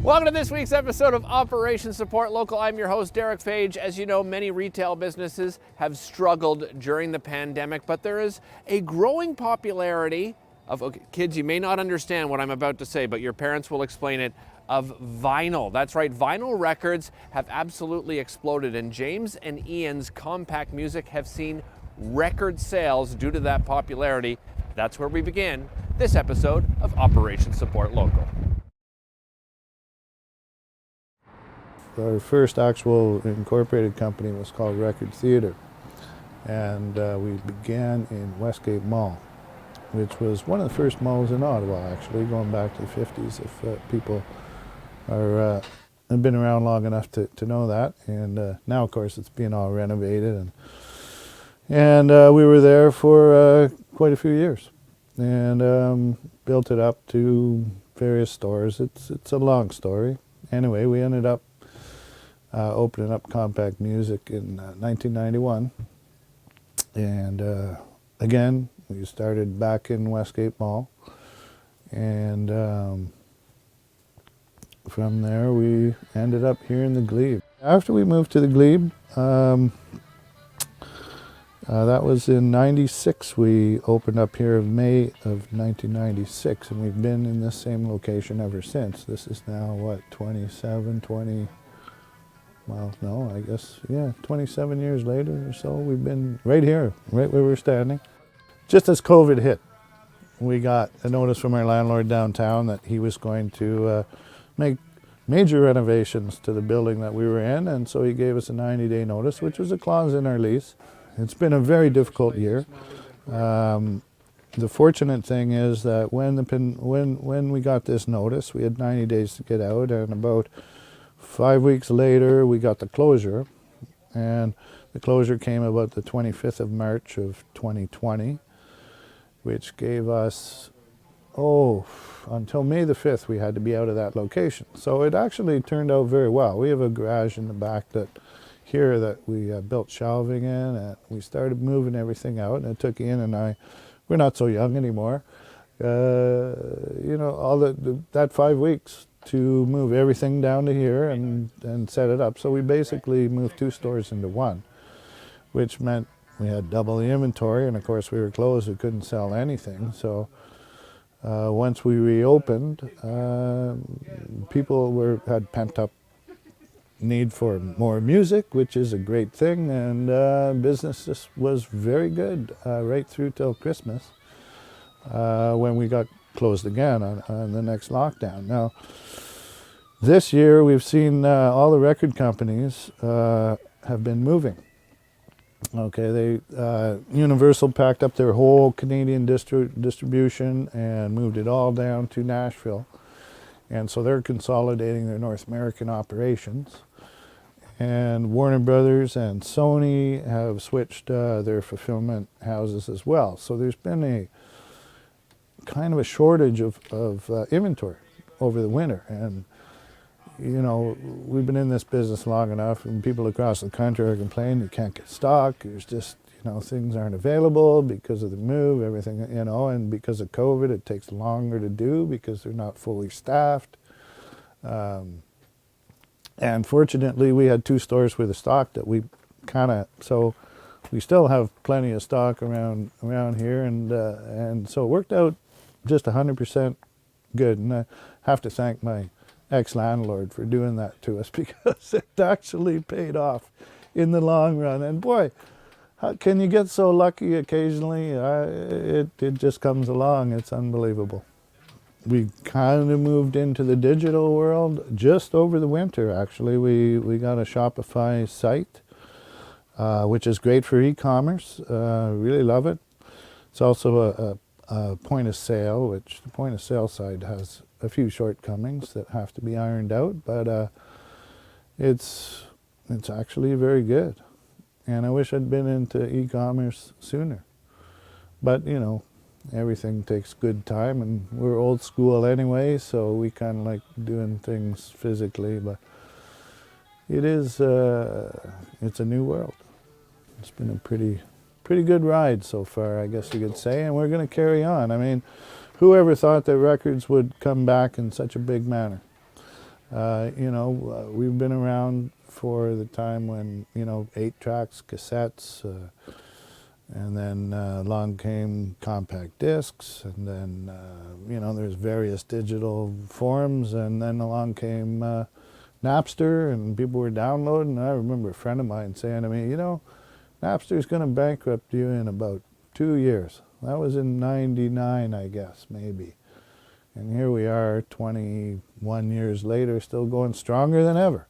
Welcome to this week's episode of Operation Support Local. I'm your host, Derek Fage. As you know, many retail businesses have struggled during the pandemic, but there is a growing popularity of, kids, you may not understand what I'm about to say, but your parents will explain it, of vinyl. That's right, vinyl records have absolutely exploded, and James and Ian's compact music have seen record sales due to that popularity. That's where we begin this episode of Operation Support Local. Our first actual incorporated company was called Record Theatre, and we began in Westgate Mall, which was one of the first malls in Ottawa, actually, going back to the 50s, if people have been around long enough to know that. And now, of course, it's being all renovated, and we were there for quite a few years, and built it up to various stores. It's a long story. Anyway, we ended up opening up compact music in 1991, and again we started back in Westgate Mall, and from there we ended up here in the Glebe. After we moved to the Glebe, that was in '96. We opened up here in May of 1996, and we've been in this same location ever since. This is now what, 27 years later or so, we've been right here, right where we're standing. Just as COVID hit, we got a notice from our landlord downtown that he was going to make major renovations to the building that we were in, and so he gave us a 90-day notice, which was a clause in our lease. It's been a very difficult year. The fortunate thing is that when we got this notice, we had 90 days to get out, and about 5 weeks later, we got the closure, and the closure came about the 25th of March of 2020, which gave us, until May the 5th, we had to be out of that location. So it actually turned out very well. We have a garage in the back that we built shelving in, and we started moving everything out, and it took Ian and I, we're not so young anymore, all that 5 weeks to move everything down to here and set it up. So we basically moved 2 stores into one, which meant we had double the inventory, and of course we were closed, we couldn't sell anything. So once we reopened, people had pent up need for more music, which is a great thing, and business just was very good right through till Christmas, when we got closed again on the next lockdown. Now, this year we've seen all the record companies have been moving. Okay, Universal packed up their whole Canadian distribution and moved it all down to Nashville, and so they're consolidating their North American operations. And Warner Brothers and Sony have switched their fulfillment houses as well. So there's been a kind of a shortage of inventory over the winter, and we've been in this business long enough, and people across the country are complaining you can't get stock. There's just things aren't available because of the move, everything, and because of COVID it takes longer to do because they're not fully staffed. And fortunately we had 2 stores with a stock that we so we still have plenty of stock around here, and so it worked out just 100% good, and I have to thank my ex-landlord for doing that to us, because it actually paid off in the long run. And boy, how can you get so lucky occasionally? It just comes along. It's unbelievable. We kind of moved into the digital world just over the winter, actually. We got a Shopify site, which is great for e-commerce. Really love it. It's also a point of sale, which the point of sale side has a few shortcomings that have to be ironed out, but it's actually very good. And I wish I'd been into e-commerce sooner. But everything takes good time, and we're old school anyway, so we kind of like doing things physically, but it's a new world. It's been a pretty good ride so far, I guess you could say, and we're going to carry on. I mean, whoever thought that records would come back in such a big manner? We've been around for the time when, 8 tracks, cassettes, and then along came compact discs, and then, there's various digital forms, and then along came Napster, and people were downloading. I remember a friend of mine saying to me, Napster's going to bankrupt you in about 2 years. That was in '99, I guess, maybe. And here we are 21 years later, still going stronger than ever.